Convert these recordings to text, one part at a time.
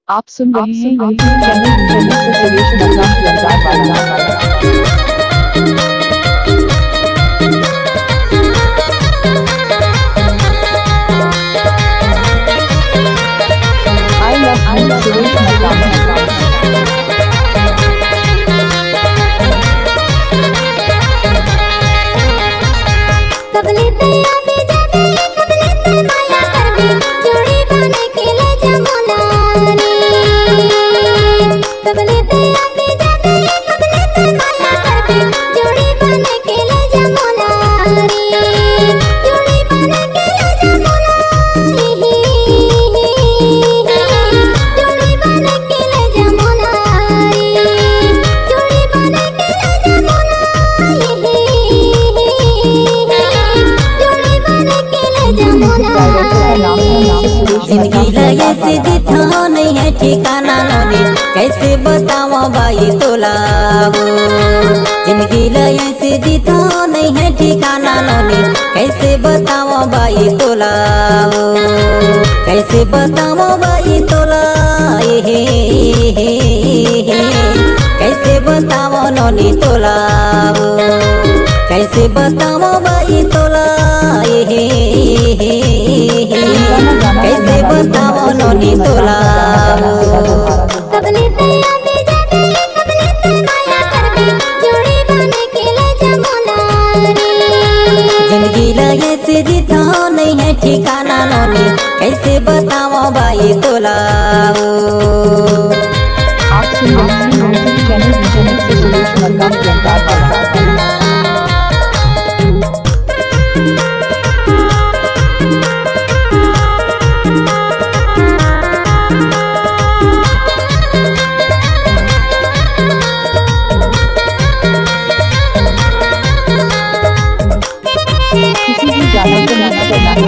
आप सुन रहे हैं यूट्यूब चैनल से सुरेश नगरा की अंदाज वाला। I love Suresh Nagra. कबले तैयार जाते कबले ते माया करबे जोड़ी बने के ले जमुना रे कबले तैयार जाते कबले ते माया करबे जोड़ी बने के ले जमुना रे जोड़ी बने के ले जमुना जोड़ी बने के ले जमुना रे जोड़ी बने के ले जमुना जिंदगी लगे से जितना नहीं है ठिकाना नोनी कैसे बताओ भाई तोला जिंदगी लगे से जितना नहीं है ठिकाना नोनी कैसे बताओ भाई तोला कैसे बताओ भाई तोला कैसे बताओ नोनी तोला कैसे बताओ भाई तोला कैसे बताओ नोनी तोला कबले तैयार जाते कबले ते माया करबे जोड़ी बने के ले जमुना रे जिंदगी लगे से जितना नहीं है ठिकाना नोनी कैसे बताओ भाई तोला आप सुन रहे हैं यूट्यूब चैनल से सुरेश नगरा की अंदाज वाला। किसी भी जानवर को मना करना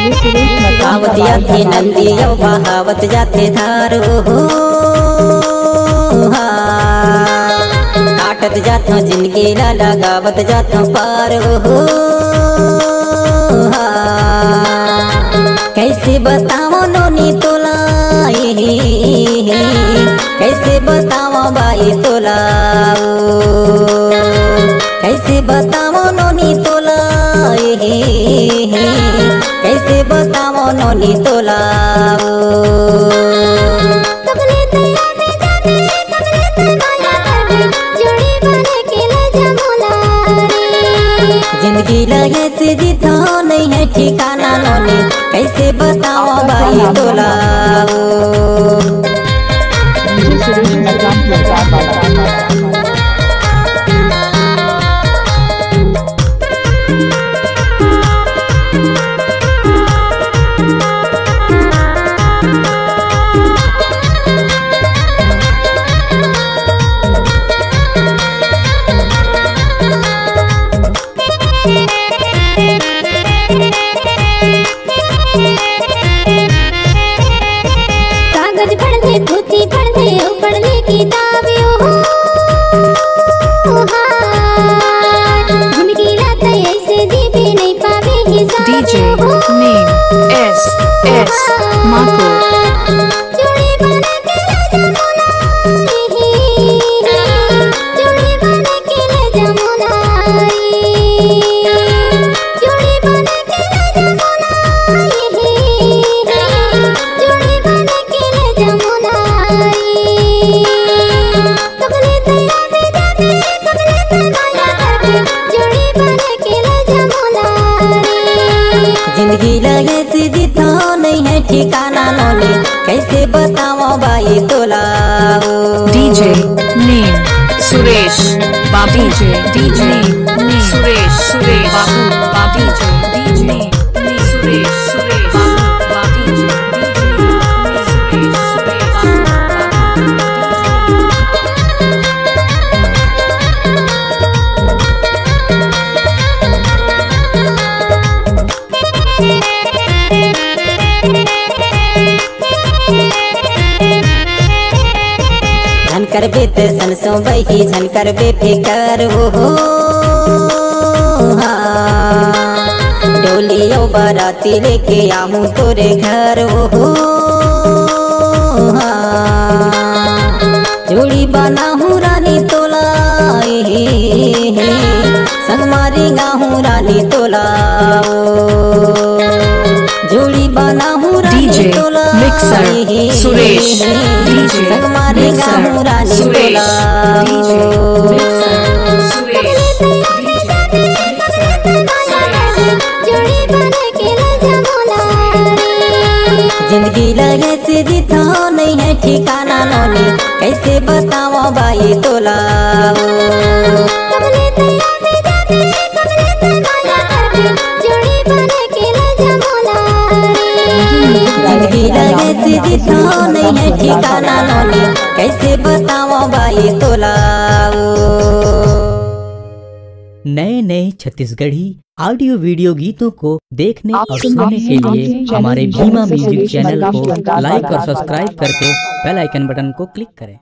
ये सुरेश नगरा आवत जाते नंदी यो बहावत जाते धार काटत जाता जिंदगी ला लगावत जाता पार कैसे बताओ नोनी तोला कैसे बताओ भाई तोला कैसे बताओ नोनी तोला कैसे बताओ नोनी तोला कबले तैयार जाते कबले ते माया करबे जोड़ी बने के ले जमुना रे जिंदगी लगे से जितना नहीं है ठिकाना नोनी कैसे बताओ भाई तोला ये सुरेश नगरा की अंदाज वाला। कागज पढ़ ले धोती पढ़ ले पढ़ ले किताबें जिंदगी रात ऐसे जीवे नहीं पावे हिसाब DJ name S Marco जोड़ी बने के ले जमुना जोड़ी बने के ले जमुना जोड़ी बने के ले जमुना जोड़ी बने के ले जमुना कबले तैयार जाते कबले ते माया करबे जोड़ी बने के ले जमुना जिंदगी लगे से जितना नहीं है ठिकाना नोनी कैसे बताओ भाई तोला DJ name Suresh Babu DJ name Suresh Babu DJ name Suresh Babu Zankar बेत सनसों बही झनकर बेफिकर डोलियो बाराती लेके आऊं तोरे घर हो जोड़ी बना हूँ रानी तोला संग मारी गाहूँ रानी तोला जोड़ी बना हूँ रानी DJ तोला Mixer सुरेश DJ संग मारी गाहूँ रानी तोला जिंदगी लगे से जीता नहीं है ठिकाना नोनी कैसे बताओ भाई तोला जिंदगी लगे से जीता नहीं है ठिकाना नोनी कैसे बताओ भाई तोला नए नए छत्तीसगढ़ी ऑडियो वीडियो गीतों को देखने आप और सुन सुनने रहे के हैं लिए चैनल हमारे music Bhima music solution channel राष्ट्रीय को अंदाज लाइक और वाला। सब्सक्राइब करके बेल आइकन बटन को क्लिक करें।